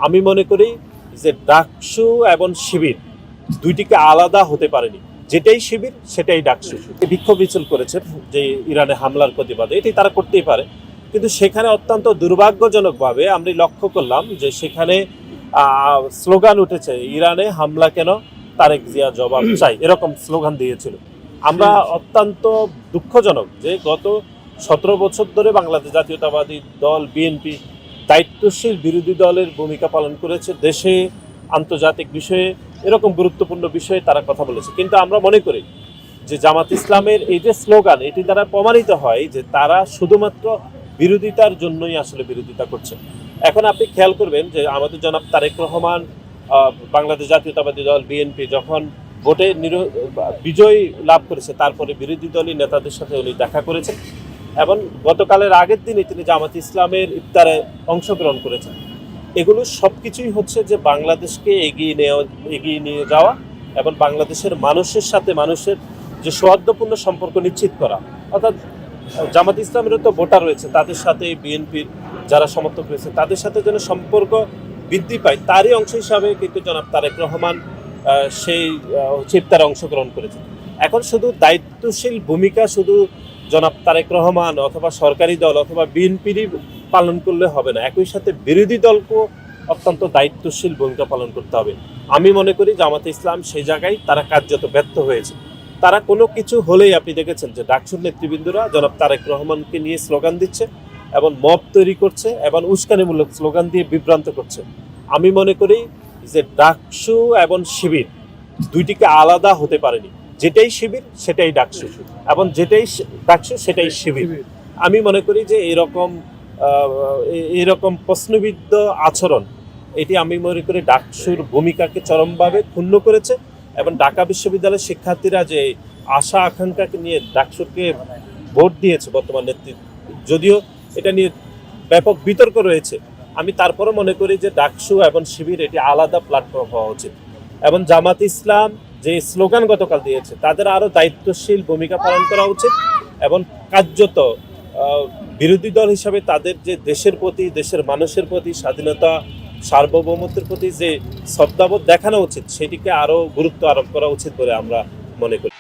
আমি মনে করি যে ডাকসু এবং শিবির দুইটিকে আলাদা হতে পারেনি। যেটাই শিবির সেটাই ডাকসু। বিক্ষোভ মিছিল করেছে যে ইরানে হামলার প্রতিবাদে, এটি তারা করতেই পারে, কিন্তু সেখানে অত্যন্ত দুর্ভাগ্যজনকভাবে আমরা লক্ষ্য করলাম যে সেখানে স্লোগান উঠেছে, ইরানে হামলা কেন, তারেক জিয়া জবাব চাই, এরকম স্লোগান দিয়েছিল। আমরা অত্যন্ত দুঃখজনক যে গত 17 বছর ধরে বাংলাদেশ জাতীয়তাবাদী দল বিএনপি দায়িত্বশীল বিরোধী দলের ভূমিকা পালন করেছে, দেশে আন্তর্জাতিক বিষয়ে এরকম গুরুত্বপূর্ণ বিষয়ে তারা কথা বলেছে। কিন্তু আমরা মনে করি যে জামাত ইসলামের এই যে স্লোগান, এটি দ্বারা প্রমাণিত হয় যে তারা শুধুমাত্র বিরোধিতার জন্যই আসলে বিরোধিতা করছে। এখন আপনি খেয়াল করবেন যে আমাদের জনাব তারেক রহমান বাংলাদেশ জাতীয়তাবাদী দল বিএনপি যখন ভোটে বিজয় লাভ করেছে, তারপরে বিরোধী দলীয় নেতাদের সাথে উনি দেখা করেছেন এবং গতকালের আগের দিনে তিনি জামাত ইসলামের ইফতারে অংশগ্রহণ করেছেন। এগুলো সব কিছুই হচ্ছে যে বাংলাদেশকে এগিয়ে নিয়ে যাওয়া এবং বাংলাদেশের মানুষের সাথে মানুষের যে সৌহার্দ্যপূর্ণ সম্পর্ক নিশ্চিত করা। অর্থাৎ জামাত ইসলামেরও তো ভোটার রয়েছে, তাদের সাথে বিএনপির যারা সমর্থক রয়েছে তাদের সাথে যেন সম্পর্ক বৃদ্ধি পায়, তারই অংশ হিসাবে কিন্তু জনাব তারেক রহমান সেই ইফতারে অংশগ্রহণ করেছেন। এখন শুধু দায়িত্বশীল ভূমিকা শুধু জনাব তারেক রহমান অথবা সরকারি দল অথবা বিএনপিরই পালন করলে হবে না, একই সাথে বিরোধী দলকেও অত্যন্ত দায়িত্বশীল ভূমিকা পালন করতে হবে। আমি মনে করি জামাতে ইসলাম সেই জায়গায় তারা কার্যত ব্যর্থ হয়েছে। তারা কোনো কিছু হলেই আপনি দেখেছেন যে ডাকসুর নেতৃবৃন্দরা জনাব তারেক রহমানকে নিয়ে স্লোগান দিচ্ছে এবং মব তৈরি করছে এবং উস্কানিমূলক স্লোগান দিয়ে বিভ্রান্ত করছে। আমি মনে করি যে ডাকসু এবং শিবির দুইটিকে আলাদা হতে পারেনি। যেটাই শিবির সেটাই ডাকসু এবং যেটাই ডাকসু সেটাই শিবির। আমি মনে করি যে এরকম প্রশ্নবিদ্ধ আচরণ, এটি আমি মনে করি ডাকসুর ভূমিকাকে চরমভাবে ক্ষুণ্ণ করেছে এবং ঢাকা বিশ্ববিদ্যালয়ের শিক্ষার্থীরা যে আশা আকাঙ্ক্ষাকে নিয়ে ডাকসুরকে ভোট দিয়েছে বর্তমান নেতৃত্ব, যদিও এটা নিয়ে ব্যাপক বিতর্ক রয়েছে, আমি তারপরও মনে করি যে ডাকসু এবং শিবির এটি আলাদা প্ল্যাটফর্ম হওয়া উচিত এবং জামাত ইসলাম যে স্লোগান গতকাল দিয়েছে তাদের আরও দায়িত্বশীল ভূমিকা পালন করা উচিত এবং কার্যত বিরোধী দল হিসাবে তাদের যে দেশের প্রতি, দেশের মানুষের প্রতি, স্বাধীনতা সার্বভৌমত্বের প্রতি যে শ্রদ্ধাবোধ দেখানো উচিত, সেটিকে আরও গুরুত্ব আরোপ করা উচিত বলে আমরা মনে করি।